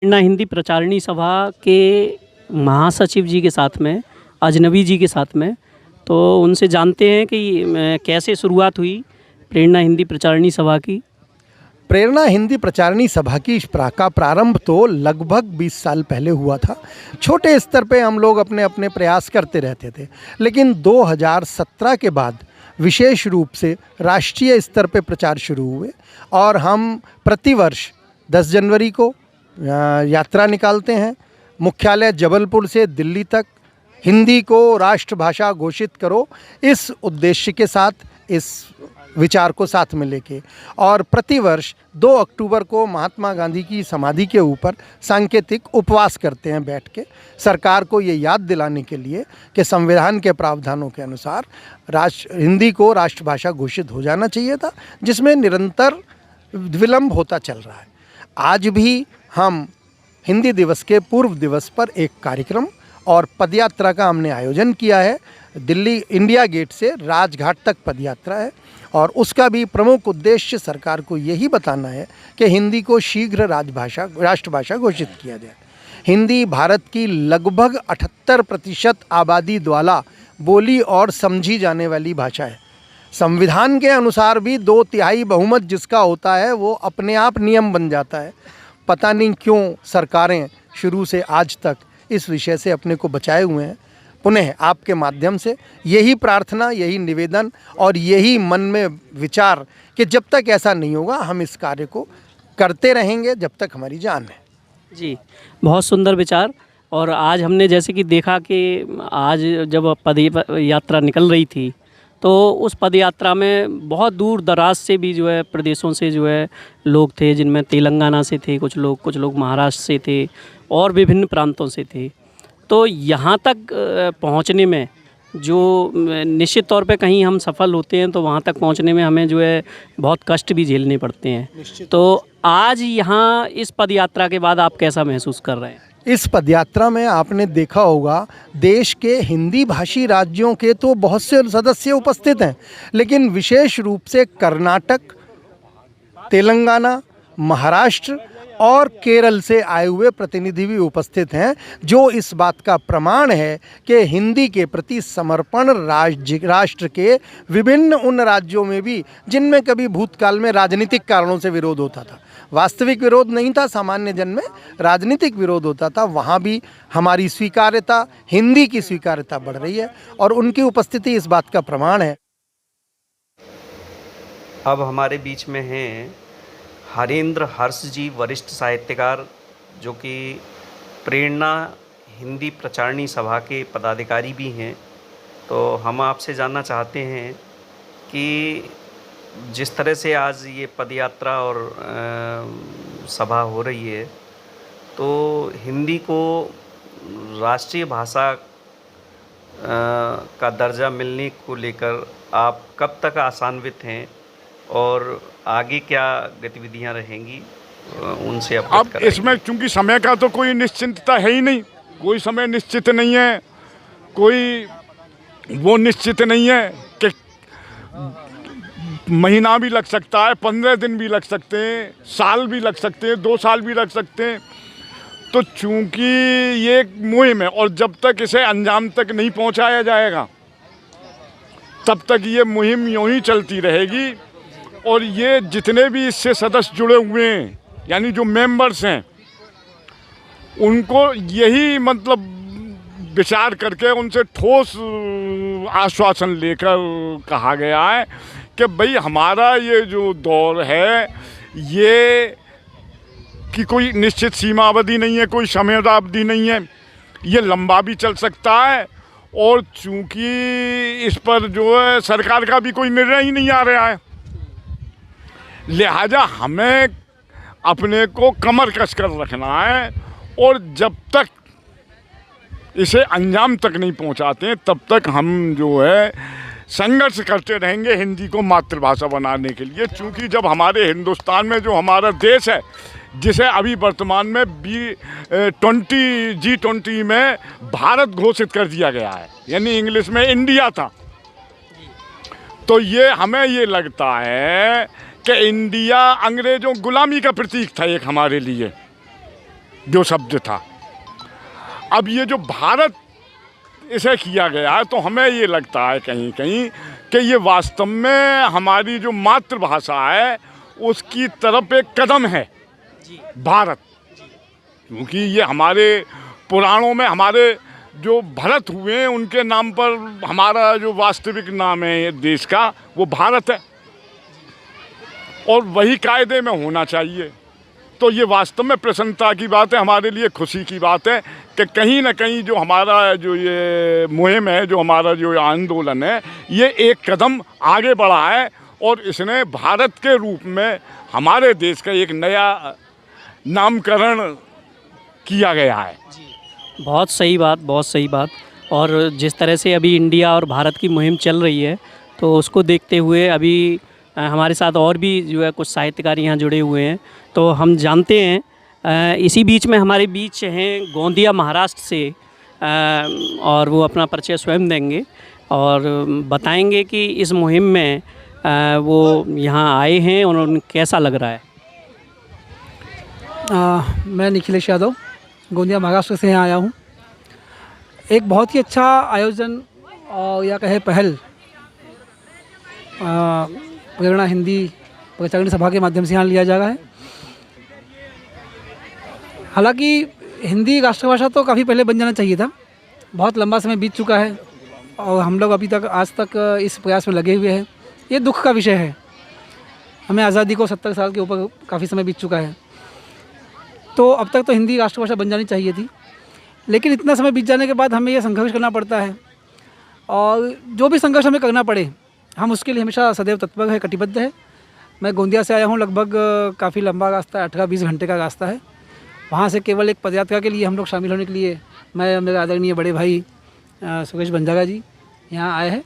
प्रेरणा हिंदी प्रचारिणी सभा के महासचिव जी के साथ में, अजनबी जी के साथ में, तो उनसे जानते हैं कि कैसे शुरुआत हुई प्रेरणा हिंदी प्रचारिणी सभा की। प्रेरणा हिंदी प्रचारिणी सभा की का प्रारंभ तो लगभग 20 साल पहले हुआ था। छोटे स्तर पे हम लोग अपने अपने प्रयास करते रहते थे, लेकिन 2017 के बाद विशेष रूप से राष्ट्रीय स्तर पे प्रचार शुरू हुए और हम प्रतिवर्ष 10 जनवरी को यात्रा निकालते हैं। मुख्यालय जबलपुर से दिल्ली तक हिंदी को राष्ट्रभाषा घोषित करो, इस उद्देश्य के साथ, इस विचार को साथ में लेके, और प्रतिवर्ष 2 अक्टूबर को महात्मा गांधी की समाधि के ऊपर सांकेतिक उपवास करते हैं बैठ के, सरकार को ये याद दिलाने के लिए कि संविधान के प्रावधानों के अनुसार हिंदी को राष्ट्रभाषा घोषित हो जाना चाहिए था, जिसमें निरंतर विलंब होता चल रहा है। आज भी हम हिंदी दिवस के पूर्व दिवस पर एक कार्यक्रम और पदयात्रा का हमने आयोजन किया है। दिल्ली इंडिया गेट से राजघाट तक पदयात्रा है और उसका भी प्रमुख उद्देश्य सरकार को यही बताना है कि हिंदी को शीघ्र राष्ट्रभाषा घोषित किया जाए। हिंदी भारत की लगभग 78% आबादी द्वारा बोली और समझी जाने वाली भाषा है। संविधान के अनुसार भी 2/3 बहुमत जिसका होता है वो अपने आप नियम बन जाता है। पता नहीं क्यों सरकारें शुरू से आज तक इस विषय से अपने को बचाए हुए हैं। पुनः आपके माध्यम से यही प्रार्थना, यही निवेदन और यही मन में विचार कि जब तक ऐसा नहीं होगा हम इस कार्य को करते रहेंगे जब तक हमारी जान है। जी, बहुत सुंदर विचार। और आज हमने जैसे कि देखा कि आज जब पद यात्रा निकल रही थी तो उस पद यात्रा में बहुत दूर दराज से भी जो है प्रदेशों से जो है लोग थे, जिनमें तेलंगाना से थे कुछ लोग महाराष्ट्र से थे और विभिन्न प्रांतों से थे। तो यहाँ तक पहुँचने में जो निश्चित तौर पे कहीं हम सफल होते हैं तो वहाँ तक पहुँचने में हमें जो है बहुत कष्ट भी झेलने पड़ते हैं। तो आज यहाँ इस पद यात्रा के बाद आप कैसा महसूस कर रहे हैं? इस पदयात्रा में आपने देखा होगा देश के हिंदी भाषी राज्यों के तो बहुत से सदस्य उपस्थित हैं, लेकिन विशेष रूप से कर्नाटक, तेलंगाना, महाराष्ट्र और केरल से आए हुए प्रतिनिधि भी उपस्थित हैं, जो इस बात का प्रमाण है कि हिंदी के प्रति समर्पण राष्ट्र के विभिन्न उन राज्यों में भी जिनमें कभी भूतकाल में राजनीतिक कारणों से विरोध होता था, वास्तविक विरोध नहीं था, सामान्य जन में राजनीतिक विरोध होता था, वहाँ भी हमारी स्वीकार्यता, हिंदी की स्वीकार्यता बढ़ रही है और उनकी उपस्थिति इस बात का प्रमाण है। अब हमारे बीच में हैं हरेंद्र हर्ष जी, वरिष्ठ साहित्यकार, जो कि प्रेरणा हिंदी प्रचारिणी सभा के पदाधिकारी भी हैं। तो हम आपसे जानना चाहते हैं कि जिस तरह से आज ये पदयात्रा और सभा हो रही है, तो हिंदी को राष्ट्रीय भाषा का दर्जा मिलने को लेकर आप कब तक आशान्वित हैं और आगे क्या गतिविधियां रहेंगी, उनसे अब इसमें चूंकि समय का तो कोई निश्चितता है ही नहीं, कोई समय निश्चित नहीं है, कोई वो निश्चित नहीं है कि महीना भी लग सकता है, 15 दिन भी लग सकते हैं, साल भी लग सकते हैं, 2 साल भी लग सकते हैं। तो चूंकि ये एक मुहिम है और जब तक इसे अंजाम तक नहीं पहुंचाया जाएगा तब तक ये मुहिम यूं ही चलती रहेगी। और ये जितने भी इससे सदस्य जुड़े हुए हैं, यानी जो मेंबर्स हैं, उनको यही मतलब विचार करके उनसे ठोस आश्वासन लेकर कहा गया है कि भाई हमारा ये जो दौर है ये कि कोई निश्चित सीमा अवधि नहीं है, कोई समयावधि नहीं है, ये लंबा भी चल सकता है। और चूंकि इस पर जो है सरकार का भी कोई निर्णय ही नहीं आ रहा है, लिहाजा हमें अपने को कमर कस कर रखना है और जब तक इसे अंजाम तक नहीं पहुंचाते हैं तब तक हम जो है संघर्ष करते रहेंगे हिंदी को मातृभाषा बनाने के लिए। चूंकि जब हमारे हिंदुस्तान में जो हमारा देश है, जिसे अभी वर्तमान में G20 में भारत घोषित कर दिया गया है, यानी इंग्लिश में इंडिया था, तो ये हमें ये लगता है कि इंडिया अंग्रेजों गुलामी का प्रतीक था एक हमारे लिए। जो शब्द था। अब ये जो भारत इसे किया गया है, तो हमें ये लगता है कहीं कहीं कि ये वास्तव में हमारी जो मातृभाषा है उसकी तरफ एक कदम है भारत, क्योंकि ये हमारे पुराणों में हमारे जो भरत हुए हैं उनके नाम पर हमारा जो वास्तविक नाम है ये देश का वो भारत है, और वही कायदे में होना चाहिए। तो ये वास्तव में प्रसन्नता की बात है, हमारे लिए खुशी की बात है कि कहीं ना कहीं जो हमारा जो ये मुहिम है, जो हमारा जो आंदोलन है, ये एक कदम आगे बढ़ा है और इसने भारत के रूप में हमारे देश का एक नया नामकरण किया गया है। बहुत सही बात, बहुत सही बात। और जिस तरह से अभी इंडिया और भारत की मुहिम चल रही है, तो उसको देखते हुए अभी हमारे साथ और भी जो है कुछ साहित्यकार यहाँ जुड़े हुए हैं, तो हम जानते हैं इसी बीच में हमारे बीच हैं गोंदिया महाराष्ट्र से, और वो अपना परिचय स्वयं देंगे और बताएंगे कि इस मुहिम में वो यहाँ आए हैं और उन्हें कैसा लग रहा है। मैं निखिलेश यादव गोंदिया महाराष्ट्र से यहाँ आया हूँ। एक बहुत ही अच्छा आयोजन और या कहे पहल प्रेरणा हिंदी प्रचारणी सभा के माध्यम से यहाँ लिया जा रहा है। हालांकि हिंदी राष्ट्रभाषा तो काफ़ी पहले बन जाना चाहिए था, बहुत लंबा समय बीत चुका है और हम लोग अभी तक आज तक इस प्रयास में लगे हुए हैं। ये दुख का विषय है, हमें आज़ादी को 70 साल के ऊपर काफ़ी समय बीत चुका है, तो अब तक तो हिंदी राष्ट्रभाषा बन जानी चाहिए थी। लेकिन इतना समय बीत जाने के बाद हमें यह संघर्ष करना पड़ता है, और जो भी संघर्ष हमें करना पड़े हम उसके लिए हमेशा सदैव तत्पर है, कटिबद्ध है। मैं गोंदिया से आया हूँ, लगभग काफ़ी लंबा रास्ता है, 18-20 घंटे का रास्ता है। वहाँ से केवल एक पदयात्रा के लिए हम लोग शामिल होने के लिए मैं और मेरे आदरणीय बड़े भाई सुरेश बंजारा जी यहाँ आए हैं।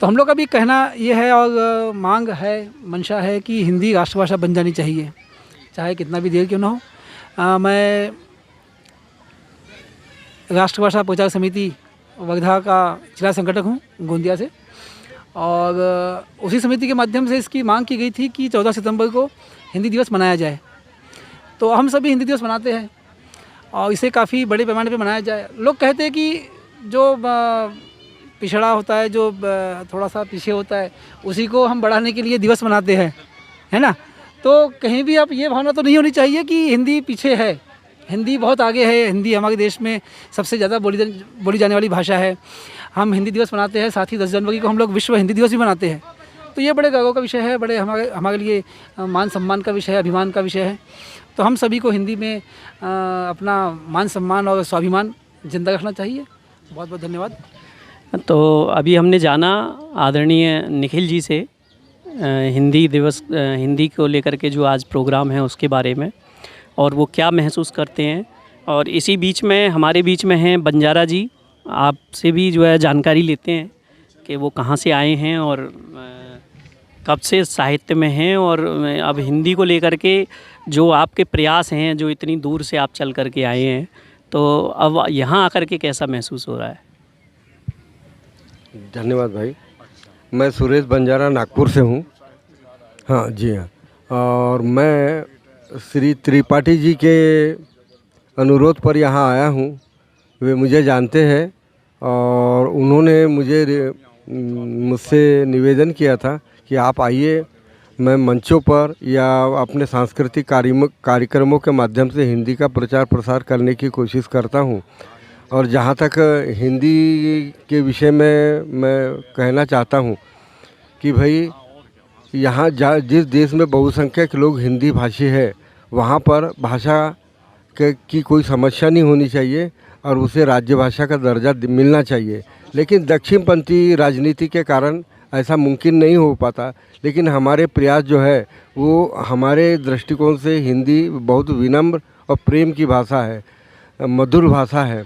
तो हम लोग का भी कहना ये है और मांग है, मंशा है कि हिंदी राष्ट्रभाषा बन जानी चाहिए, चाहे कितना भी देर क्यों ना हो। मैं राष्ट्रभाषा प्रचार समिति वर्धा का जिला संगठक हूँ गोंदिया से, और उसी समिति के माध्यम से इसकी मांग की गई थी कि 14 सितंबर को हिंदी दिवस मनाया जाए। तो हम सभी हिंदी दिवस मनाते हैं और इसे काफ़ी बड़े पैमाने पे मनाया जाए। लोग कहते हैं कि जो पिछड़ा होता है, जो थोड़ा सा पीछे होता है, उसी को हम बढ़ाने के लिए दिवस मनाते हैं, है ना। तो कहीं भी आप ये भावना तो नहीं होनी चाहिए कि हिंदी पीछे है, हिंदी बहुत आगे है। हिंदी हमारे देश में सबसे ज़्यादा बोली जाने वाली भाषा है। हम हिंदी दिवस मनाते हैं, साथ ही 10 जनवरी को हम लोग विश्व हिंदी दिवस भी मनाते हैं। तो ये बड़े गर्व का विषय है, बड़े हमारे लिए मान सम्मान का विषय है, अभिमान का विषय है। तो हम सभी को हिंदी में अपना मान सम्मान और स्वाभिमान जिंदा रखना चाहिए। बहुत बहुत धन्यवाद। तो अभी हमने जाना आदरणीय निखिल जी से हिंदी दिवस, हिंदी को लेकर के जो आज प्रोग्राम है उसके बारे में, और वो क्या महसूस करते हैं। और इसी बीच में हमारे बीच में हैं बंजारा जी, आपसे भी जो है जानकारी लेते हैं कि वो कहाँ से आए हैं और कब से साहित्य में हैं, और अब हिंदी को लेकर के जो आपके प्रयास हैं, जो इतनी दूर से आप चल कर के आए हैं, तो अब यहाँ आकर के कैसा महसूस हो रहा है। धन्यवाद भाई। मैं सुरेश बंजारा नागपुर से हूँ। हाँ जी हाँ, और मैं श्री त्रिपाठी जी के अनुरोध पर यहाँ आया हूँ। वे मुझे जानते हैं और उन्होंने मुझसे निवेदन किया था कि आप आइए, मैं मंचों पर या अपने सांस्कृतिक कार्यक्रमों के माध्यम से हिंदी का प्रचार प्रसार करने की कोशिश करता हूँ। और जहाँ तक हिंदी के विषय में मैं कहना चाहता हूँ कि भाई यहाँ जिस देश में बहुसंख्यक लोग हिंदी भाषी है, वहाँ पर भाषा की कोई समस्या नहीं होनी चाहिए और उसे राज्य भाषा का दर्जा मिलना चाहिए। लेकिन दक्षिणपंथी राजनीति के कारण ऐसा मुमकिन नहीं हो पाता। लेकिन हमारे प्रयास जो है वो हमारे दृष्टिकोण से हिंदी बहुत विनम्र और प्रेम की भाषा है, मधुर भाषा है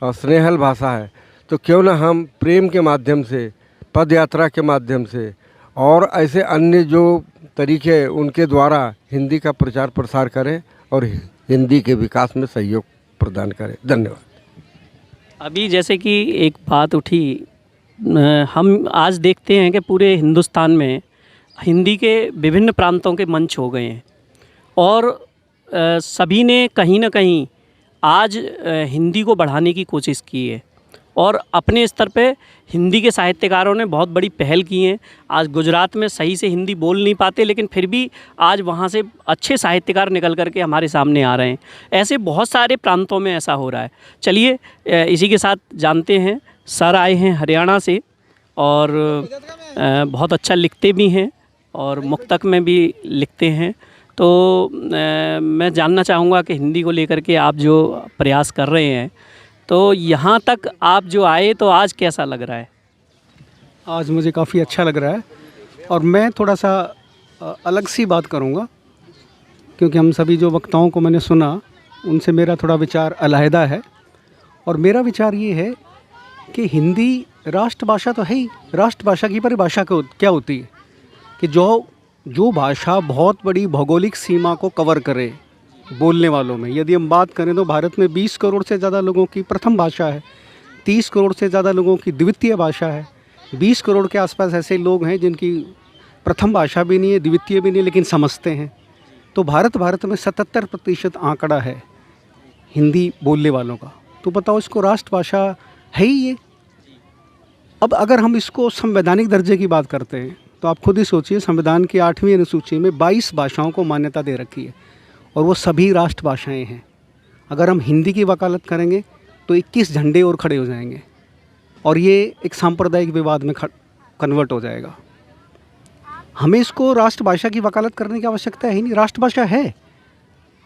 और स्नेहल भाषा है। तो क्यों ना हम प्रेम के माध्यम से, पद यात्रा के माध्यम से और ऐसे अन्य जो तरीके उनके द्वारा हिंदी का प्रचार प्रसार करें और हिंदी के विकास में सहयोग प्रदान करें। धन्यवाद। अभी जैसे कि एक बात उठी, हम आज देखते हैं कि पूरे हिंदुस्तान में हिंदी के विभिन्न प्रांतों के मंच हो गए हैं, और सभी ने कहीं ना कहीं आज हिंदी को बढ़ाने की कोशिश की है और अपने स्तर पे हिंदी के साहित्यकारों ने बहुत बड़ी पहल की है। आज गुजरात में सही से हिंदी बोल नहीं पाते, लेकिन फिर भी आज वहाँ से अच्छे साहित्यकार निकल कर के हमारे सामने आ रहे हैं। ऐसे बहुत सारे प्रांतों में ऐसा हो रहा है। चलिए इसी के साथ जानते हैं, सर आए हैं हरियाणा से और बहुत अच्छा लिखते भी हैं और मुक्तक में भी लिखते हैं। तो मैं जानना चाहूँगा कि हिंदी को लेकर के आप जो प्रयास कर रहे हैं, तो यहाँ तक आप जो आए तो आज कैसा लग रहा है? आज मुझे काफ़ी अच्छा लग रहा है और मैं थोड़ा सा अलग सी बात करूँगा, क्योंकि हम सभी जो वक्ताओं को मैंने सुना उनसे मेरा थोड़ा विचार अलहदा है। और मेरा विचार ये है कि हिंदी राष्ट्रभाषा तो है ही। राष्ट्रभाषा की परिभाषा क्या होती है कि जो भाषा बहुत बड़ी भौगोलिक सीमा को कवर करे बोलने वालों में। यदि हम बात करें तो भारत में 20 करोड़ से ज़्यादा लोगों की प्रथम भाषा है, 30 करोड़ से ज़्यादा लोगों की द्वितीय भाषा है, 20 करोड़ के आसपास ऐसे लोग हैं जिनकी प्रथम भाषा भी नहीं है, द्वितीय भी नहीं, लेकिन समझते हैं। तो भारत में 77% आंकड़ा है हिंदी बोलने वालों का। तो बताओ, इसको राष्ट्रभाषा है ही ये। अब अगर हम इसको संवैधानिक दर्जे की बात करते हैं तो आप खुद ही सोचिए, संविधान की 8वीं अनुसूची में 22 भाषाओं को मान्यता दे रखी है और वो सभी राष्ट्रभाषाएं हैं। अगर हम हिंदी की वकालत करेंगे तो 21 झंडे और खड़े हो जाएंगे और ये एक सांप्रदायिक विवाद में कन्वर्ट हो जाएगा। हमें इसको राष्ट्रभाषा की वकालत करने की आवश्यकता है ही नहीं। राष्ट्रभाषा है।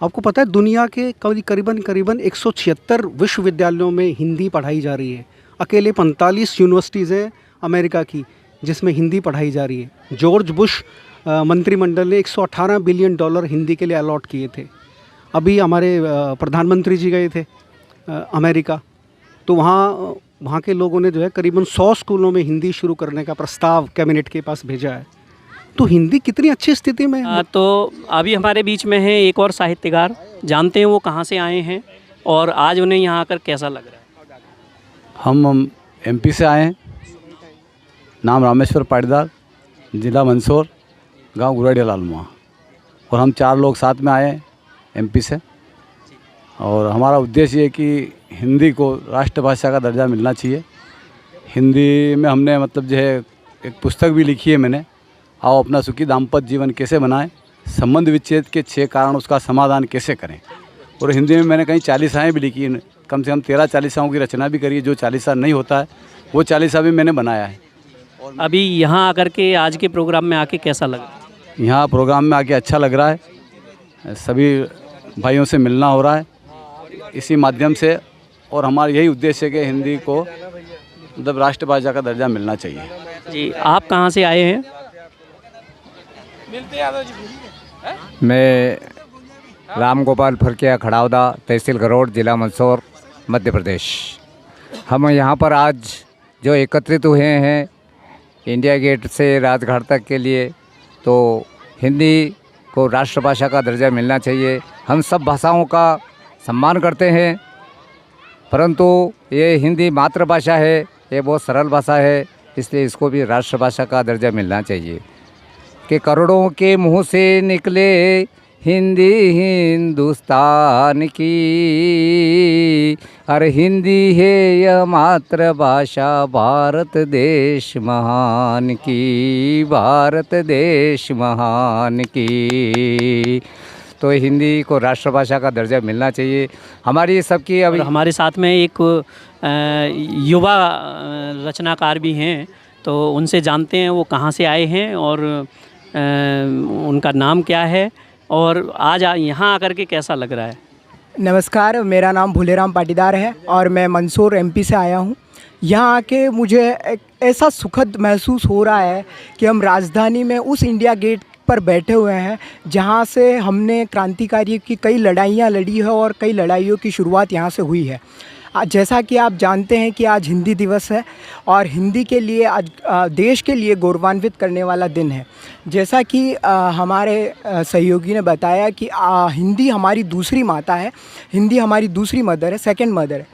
आपको पता है दुनिया के करीबन 176 विश्वविद्यालयों में हिंदी पढ़ाई जा रही है। अकेले 45 यूनिवर्सिटीज़ हैं अमेरिका की जिसमें हिंदी पढ़ाई जा रही है। जॉर्ज बुश मंत्रिमंडल ने $118 बिलियन हिंदी के लिए अलॉट किए थे। अभी हमारे प्रधानमंत्री जी गए थे अमेरिका, तो वहाँ के लोगों ने जो है करीबन 100 स्कूलों में हिंदी शुरू करने का प्रस्ताव कैबिनेट के पास भेजा है। तो हिंदी कितनी अच्छी स्थिति में है। तो अभी हमारे बीच में है एक और साहित्यकार, जानते हैं वो कहाँ से आए हैं और आज उन्हें यहाँ आकर कैसा लग रहा है? हम MP से आए हैं। नाम रामेश्वर पाटीदार, ज़िला मंदसौर, गांव गुराडिया लालमुआ, और हम 4 लोग साथ में आए हैं MP से। और हमारा उद्देश्य ये कि हिंदी को राष्ट्रभाषा का दर्जा मिलना चाहिए। हिंदी में हमने मतलब जो है एक पुस्तक भी लिखी है मैंने, आओ अपना सुखी दाम्पत्य जीवन कैसे बनाएं, संबंध विच्छेद के 6 कारण उसका समाधान कैसे करें। और हिंदी में मैंने कहीं 40 भी लिखी हैं, कम से कम 13-40 की रचना भी करी है। जो 40 नहीं होता है वो 40 भी मैंने बनाया है। अभी यहाँ आकर के आज के प्रोग्राम में आके कैसा लगा? यहाँ प्रोग्राम में आके अच्छा लग रहा है। सभी भाइयों से मिलना हो रहा है इसी माध्यम से, और हमारा यही उद्देश्य है कि हिंदी को मतलब राष्ट्रभाषा का दर्जा मिलना चाहिए। जी, आप कहाँ से आए हैं? मैं राम गोपाल फरकिया, खड़ावदा, तहसील गरोड़, ज़िला मंदसौर, मध्य प्रदेश। हम यहाँ पर आज जो एकत्रित हुए हैं इंडिया गेट से राजघाट तक के लिए, तो हिंदी को राष्ट्रभाषा का दर्जा मिलना चाहिए। हम सब भाषाओं का सम्मान करते हैं, परंतु ये हिंदी मातृभाषा है, ये बहुत सरल भाषा है, इसलिए इसको भी राष्ट्रभाषा का दर्जा मिलना चाहिए। कि करोड़ों के मुंह से निकले हिंदी हिंदुस्तान की, अरे हिंदी है यह मातृभाषा भारत देश महान की, भारत देश महान की। तो हिंदी को राष्ट्रभाषा का दर्जा मिलना चाहिए। हमारी सबकी अभी हमारे साथ में एक युवा रचनाकार भी हैं, तो उनसे जानते हैं वो कहाँ से आए हैं और उनका नाम क्या है और आज यहाँ आकर के कैसा लग रहा है। नमस्कार, मेरा नाम भूलेराम पाटीदार है और मैं मंदसौर MP से आया हूँ। यहाँ आके मुझे एक ऐसा सुखद महसूस हो रहा है कि हम राजधानी में उस इंडिया गेट पर बैठे हुए हैं जहाँ से हमने क्रांतिकारी की कई लड़ाइयाँ लड़ी है और कई लड़ाइयों की शुरुआत यहाँ से हुई है। जैसा कि आप जानते हैं कि आज हिंदी दिवस है और हिंदी के लिए आज देश के लिए गौरवान्वित करने वाला दिन है। जैसा कि हमारे सहयोगी ने बताया कि हिंदी हमारी दूसरी माता है, हिंदी हमारी दूसरी मदर है, सेकंड मदर है।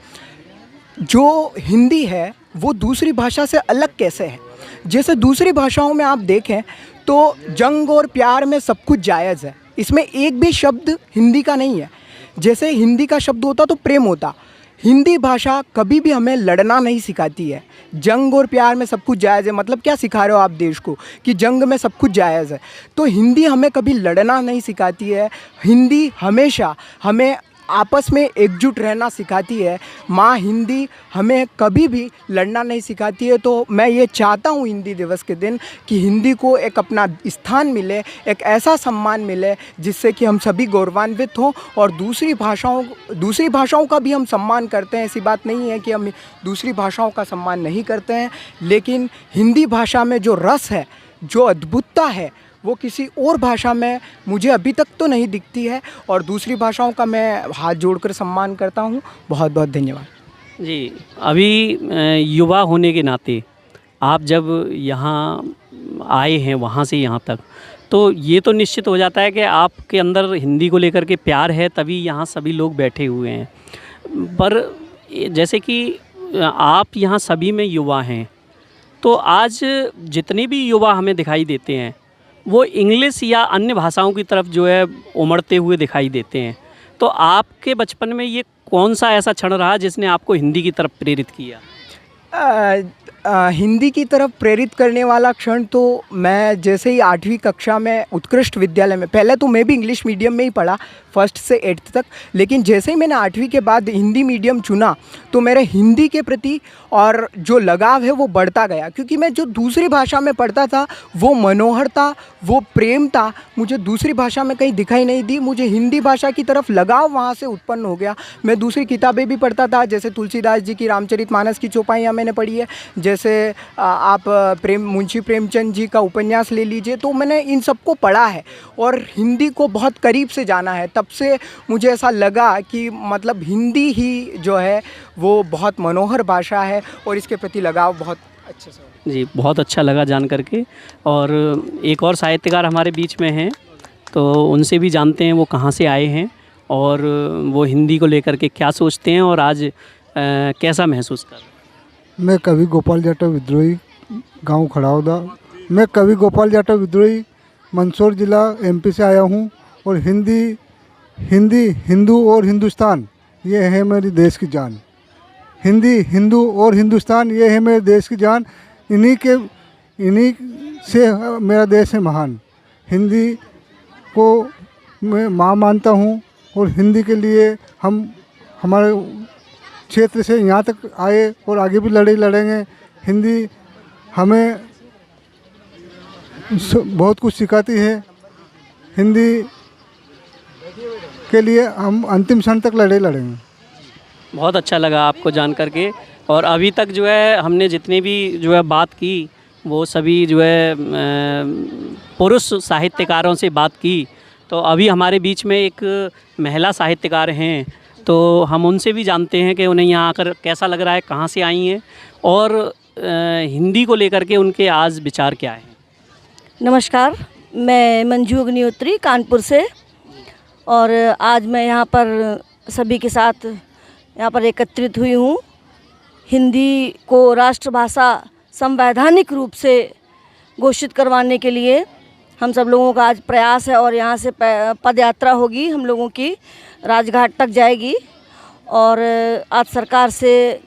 जो हिंदी है वो दूसरी भाषा से अलग कैसे है? जैसे दूसरी भाषाओं में आप देखें तो जंग और प्यार में सब कुछ जायज़ है, इसमें एक भी शब्द हिंदी का नहीं है। जैसे हिंदी का शब्द होता तो प्रेम होता। हिंदी भाषा कभी भी हमें लड़ना नहीं सिखाती है। जंग और प्यार में सब कुछ जायज़ है, मतलब क्या सिखा रहे हो आप देश को कि जंग में सब कुछ जायज़ है। तो हिंदी हमें कभी लड़ना नहीं सिखाती है। हिंदी हमेशा हमें आपस में एकजुट रहना सिखाती है। माँ हिंदी हमें कभी भी लड़ना नहीं सिखाती है। तो मैं ये चाहता हूँ हिंदी दिवस के दिन कि हिंदी को एक अपना स्थान मिले, एक ऐसा सम्मान मिले जिससे कि हम सभी गौरवान्वित हों और दूसरी भाषाओं का भी हम सम्मान करते हैं। ऐसी बात नहीं है कि हम दूसरी भाषाओं का सम्मान नहीं करते हैं, लेकिन हिंदी भाषा में जो रस है, जो अद्भुतता है, वो किसी और भाषा में मुझे अभी तक तो नहीं दिखती है। और दूसरी भाषाओं का मैं हाथ जोड़कर सम्मान करता हूँ। बहुत बहुत धन्यवाद। जी, अभी युवा होने के नाते आप जब यहाँ आए हैं वहाँ से यहाँ तक, तो ये तो निश्चित हो जाता है कि आपके अंदर हिंदी को लेकर के प्यार है, तभी यहाँ सभी लोग बैठे हुए हैं। पर जैसे कि आप यहाँ सभी में युवा हैं, तो आज जितने भी युवा हमें दिखाई देते हैं वो इंग्लिश या अन्य भाषाओं की तरफ जो है उमड़ते हुए दिखाई देते हैं। तो आपके बचपन में ये कौन सा ऐसा क्षण रहा जिसने आपको हिंदी की तरफ प्रेरित किया? हिंदी की तरफ प्रेरित करने वाला क्षण तो मैं जैसे ही 8वीं कक्षा में उत्कृष्ट विद्यालय में, पहले तो मैं भी इंग्लिश मीडियम में ही पढ़ा 1st से 8th तक, लेकिन जैसे ही मैंने 8वीं के बाद हिंदी मीडियम चुना तो मेरे हिंदी के प्रति और जो लगाव है वो बढ़ता गया। क्योंकि मैं जो दूसरी भाषा में पढ़ता था वो मनोहरता, वो प्रेम था, मुझे दूसरी भाषा में कहीं दिखाई नहीं दी। मुझे हिंदी भाषा की तरफ लगाव वहाँ से उत्पन्न हो गया। मैं दूसरी किताबें भी पढ़ता था, जैसे तुलसीदास जी की रामचरितमानस की चौपाइयाँ मैंने पढ़ी है, जैसे आप मुंशी प्रेमचंद जी का उपन्यास ले लीजिए। तो मैंने इन सबको पढ़ा है और हिंदी को बहुत करीब से जाना है। तब से मुझे ऐसा लगा कि मतलब हिंदी ही जो है वो बहुत मनोहर भाषा है और इसके प्रति लगाव बहुत अच्छे से। जी, बहुत अच्छा लगा जान करके। और एक और साहित्यकार हमारे बीच में हैं, तो उनसे भी जानते हैं वो कहाँ से आए हैं और वो हिंदी को लेकर के क्या सोचते हैं और आज कैसा महसूस कर रहे हैं। मैं कवि गोपाल जाटव विद्रोही, गांव खड़ावदा। मैं कवि गोपाल जाटव विद्रोही मंदसौर जिला MP से आया हूं और हिंदी हिंदू और हिंदुस्तान ये है मेरी देश की जान। हिंदी, हिंदू और हिंदुस्तान ये है मेरे देश की जान। इन्हीं से मेरा देश है महान। हिंदी को मैं माँ मानता हूँ और हिंदी के लिए हम हमारे क्षेत्र से यहाँ तक आए और आगे भी लड़ेंगे। हिंदी हमें बहुत कुछ सिखाती है। हिंदी के लिए हम अंतिम क्षण तक लड़ेंगे। बहुत अच्छा लगा आपको जान करके। और अभी तक जो है हमने जितने भी जो है बात की वो सभी जो है पुरुष साहित्यकारों से बात की। तो अभी हमारे बीच में एक महिला साहित्यकार हैं, तो हम उनसे भी जानते हैं कि उन्हें यहाँ आकर कैसा लग रहा है, कहाँ से आई हैं और हिंदी को लेकर के उनके आज विचार क्या हैं। नमस्कार, मैं मंजू अग्निहोत्री कानपुर से, और आज मैं यहाँ पर सभी के साथ यहाँ पर एकत्रित हुई हूँ। हिंदी को राष्ट्रभाषा संवैधानिक रूप से घोषित करवाने के लिए हम सब लोगों का आज प्रयास है और यहाँ से पदयात्रा होगी, हम लोगों की राजघाट तक जाएगी। और आज सरकार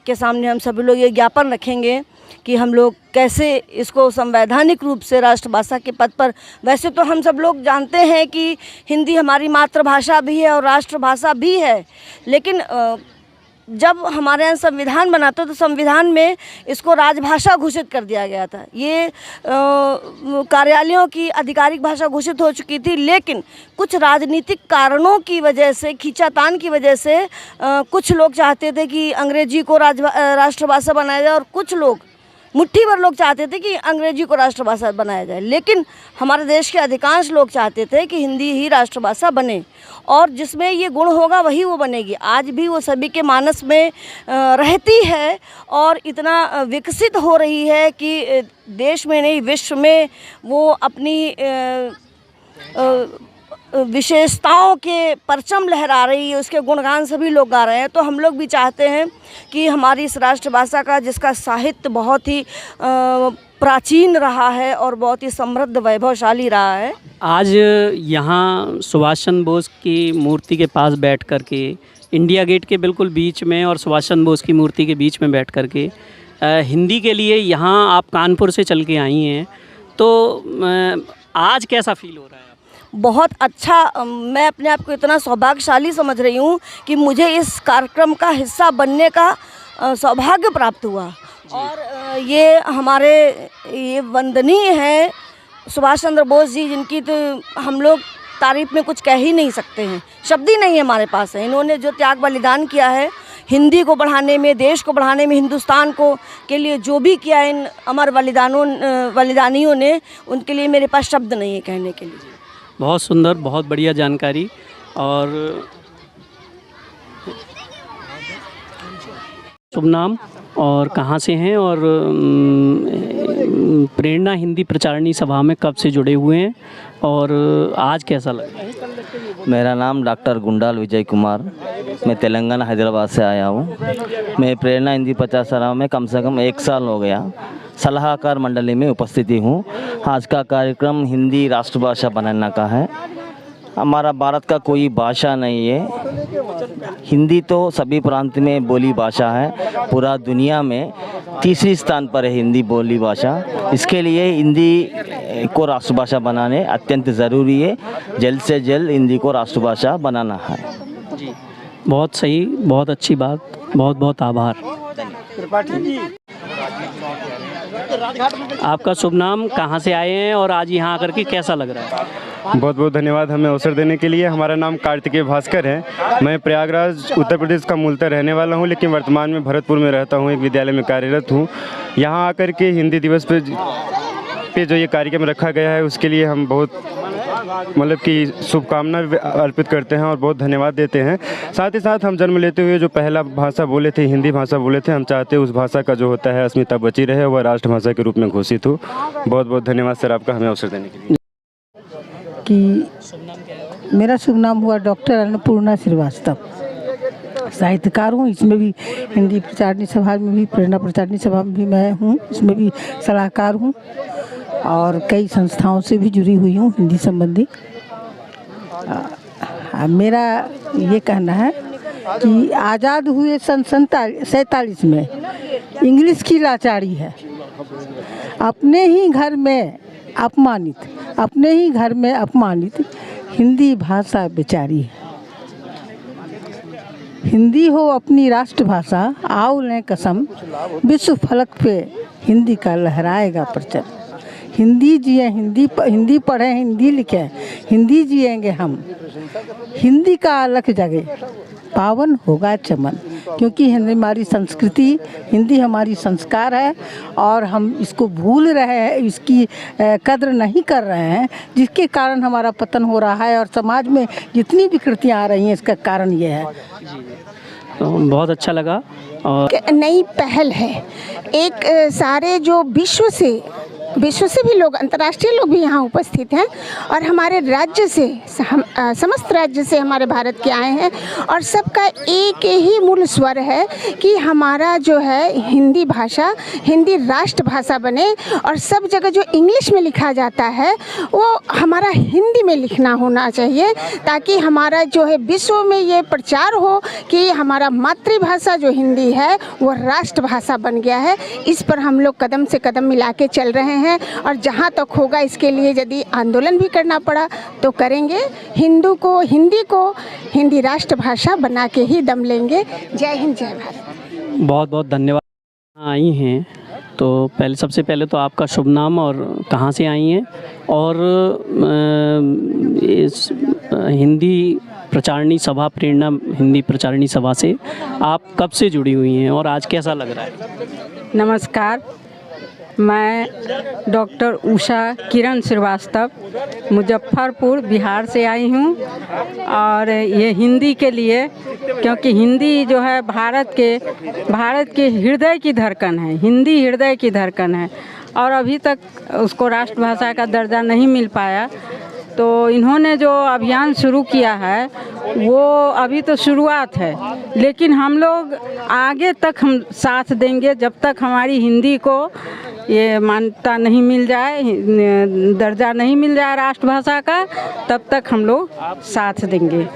के सामने हम सभी लोग ये ज्ञापन रखेंगे कि हम लोग कैसे इसको संवैधानिक रूप से राष्ट्रभाषा के पद पर, वैसे तो हम सब लोग जानते हैं कि हिंदी हमारी मातृभाषा भी है और राष्ट्रभाषा भी है, लेकिन जब हमारे यहाँ संविधान बना था तो संविधान में इसको राजभाषा घोषित कर दिया गया था। ये कार्यालयों की आधिकारिक भाषा घोषित हो चुकी थी, लेकिन कुछ राजनीतिक कारणों की वजह से, खींचातान की वजह से कुछ लोग चाहते थे कि अंग्रेजी को राष्ट्रभाषा बनाया जाए और कुछ लोग, मुट्ठी भर लोग चाहते थे कि अंग्रेजी को राष्ट्रभाषा बनाया जाए। लेकिन हमारे देश के अधिकांश लोग चाहते थे कि हिंदी ही राष्ट्रभाषा बने और जिसमें ये गुण होगा वही वो बनेगी। आज भी वो सभी के मानस में रहती है और इतना विकसित हो रही है कि देश में नहीं विश्व में वो अपनी विशेषताओं के परचम लहरा रही है, उसके गुणगान सभी लोग गा रहे हैं। तो हम लोग भी चाहते हैं कि हमारी इस राष्ट्रभाषा का, जिसका साहित्य बहुत ही प्राचीन रहा है और बहुत ही समृद्ध वैभवशाली रहा है। आज यहाँ सुभाष चंद्र बोस की मूर्ति के पास बैठ कर के, इंडिया गेट के बिल्कुल बीच में और सुभाष चंद्र बोस की मूर्ति के बीच में बैठ कर के हिंदी के लिए यहाँ आप कानपुर से चल के आई हैं, तो आज कैसा फील हो रहा है? बहुत अच्छा। मैं अपने आप को इतना सौभाग्यशाली समझ रही हूँ कि मुझे इस कार्यक्रम का हिस्सा बनने का सौभाग्य प्राप्त हुआ। और ये हमारे ये वंदनीय है सुभाष चंद्र बोस जी, जिनकी तो हम लोग तारीफ़ में कुछ कह ही नहीं सकते हैं, शब्द ही नहीं है हमारे पास है। इन्होंने जो त्याग बलिदान किया है हिंदी को बढ़ाने में, देश को बढ़ाने में, हिंदुस्तान को के लिए जो भी किया इन अमर बलिदानियों ने, उनके लिए मेरे पास शब्द नहीं है कहने के लिए। बहुत सुंदर, बहुत बढ़िया जानकारी। और शुभ नाम और कहाँ से हैं, और प्रेरणा हिंदी प्रचारणी सभा में कब से जुड़े हुए हैं और आज कैसा लगा? मेरा नाम डॉक्टर गुंडाल विजय कुमार, मैं तेलंगाना हैदराबाद से आया हूँ। मैं प्रेरणा हिंदी प्रचार सभा में कम से कम 1 साल हो गया सलाहकार मंडली में उपस्थिति हूँ। आज का कार्यक्रम हिंदी राष्ट्रभाषा बनाने का है। हमारा भारत का कोई भाषा नहीं है, हिंदी तो सभी प्रांत में बोली भाषा है, पूरा दुनिया में तीसरी स्थान पर है हिंदी बोली भाषा। इसके लिए हिंदी को राष्ट्रभाषा बनाने अत्यंत ज़रूरी है। जल्द से जल्द हिंदी को राष्ट्रभाषा बनाना है। जी, बहुत सही, बहुत अच्छी बात, बहुत बहुत आभार। आपका शुभ नाम, कहाँ से आए हैं और आज यहाँ आकर के कैसा लग रहा है? बहुत बहुत धन्यवाद हमें अवसर देने के लिए। हमारा नाम कार्तिकेय भास्कर है। मैं प्रयागराज उत्तर प्रदेश का मूलतः रहने वाला हूँ, लेकिन वर्तमान में भरतपुर में रहता हूँ, एक विद्यालय में कार्यरत हूँ। यहाँ आकर के हिंदी दिवस पे जो ये कार्यक्रम रखा गया है उसके लिए हम बहुत मतलब कि शुभकामना अर्पित करते हैं और बहुत धन्यवाद देते हैं। साथ ही साथ हम जन्म लेते हुए जो पहला भाषा बोले थे, हिंदी भाषा बोले थे, हम चाहते हैं उस भाषा का जो होता है अस्मिता बची रहे, वह राष्ट्रभाषा के रूप में घोषित हो। बहुत बहुत धन्यवाद सर आपका हमें अवसर देने के लिए। कि मेरा शुभ नाम हुआ डॉक्टर अन्नपूर्णा श्रीवास्तव, साहित्यकार हूँ। इसमें भी हिंदी प्रचारणी सभा में भी, प्रेरणा प्रचारणी सभा में भी मैं हूँ, इसमें भी सलाहकार हूँ और कई संस्थाओं से भी जुड़ी हुई हूँ हिंदी संबंधी। मेरा ये कहना है कि आज़ाद हुए सन 47 में इंग्लिश की लाचारी है, अपने ही घर में अपमानित हिंदी भाषा बेचारी है। हिंदी हो अपनी राष्ट्रभाषा, आओ लें कसम, विश्व फलक पे हिंदी का लहराएगा परचम। हिंदी जिए, हिंदी पढ़ें, हिंदी लिखें, हिंदी जिएंगे हम, हिंदी का अलख जगे, पावन होगा चमन। क्योंकि हिंदी हमारी संस्कृति, हिंदी हमारी संस्कार है और हम इसको भूल रहे हैं, इसकी कद्र नहीं कर रहे हैं, जिसके कारण हमारा पतन हो रहा है और समाज में जितनी विकृतियाँ आ रही हैं इसका कारण ये है। तो बहुत अच्छा लगा। और नई पहल है, एक सारे जो विश्व से भी लोग, अंतर्राष्ट्रीय लोग भी यहाँ उपस्थित हैं और हमारे राज्य से, समस्त राज्य से हमारे भारत के आए हैं और सबका एक ही मूल स्वर है कि हमारा जो है हिंदी भाषा, हिंदी राष्ट्रभाषा बने और सब जगह जो इंग्लिश में लिखा जाता है वो हमारा हिंदी में लिखना होना चाहिए, ताकि हमारा जो है विश्व में ये प्रचार हो कि हमारा मातृभाषा जो हिंदी है वो राष्ट्रभाषा बन गया है। इस पर हम लोग कदम से कदम मिला के चल रहे हैं और जहाँ तक होगा इसके लिए यदि आंदोलन भी करना पड़ा तो करेंगे। हिंदी को हिंदी राष्ट्रभाषा बना के ही दम लेंगे। जय हिंद, जय भारत। बहुत बहुत धन्यवाद। आई हैं तो सबसे पहले तो आपका शुभ नाम और कहाँ से आई हैं, और इस हिंदी प्रचारणी सभा, प्रेरणा हिंदी प्रचारणी सभा से आप कब से जुड़ी हुई हैं और आज कैसा लग रहा है? नमस्कार, मैं डॉक्टर उषा किरण श्रीवास्तव मुजफ्फरपुर बिहार से आई हूँ और ये हिंदी के लिए, क्योंकि हिंदी जो है भारत के हृदय की धड़कन है, हिंदी हृदय की धड़कन है और अभी तक उसको राष्ट्रभाषा का दर्जा नहीं मिल पाया। तो इन्होंने जो अभियान शुरू किया है वो अभी तो शुरुआत है, लेकिन हम लोग आगे तक हम साथ देंगे जब तक हमारी हिंदी को ये मान्यता नहीं मिल जाए, दर्जा नहीं मिल जाए राष्ट्रभाषा का, तब तक हम लोग साथ देंगे।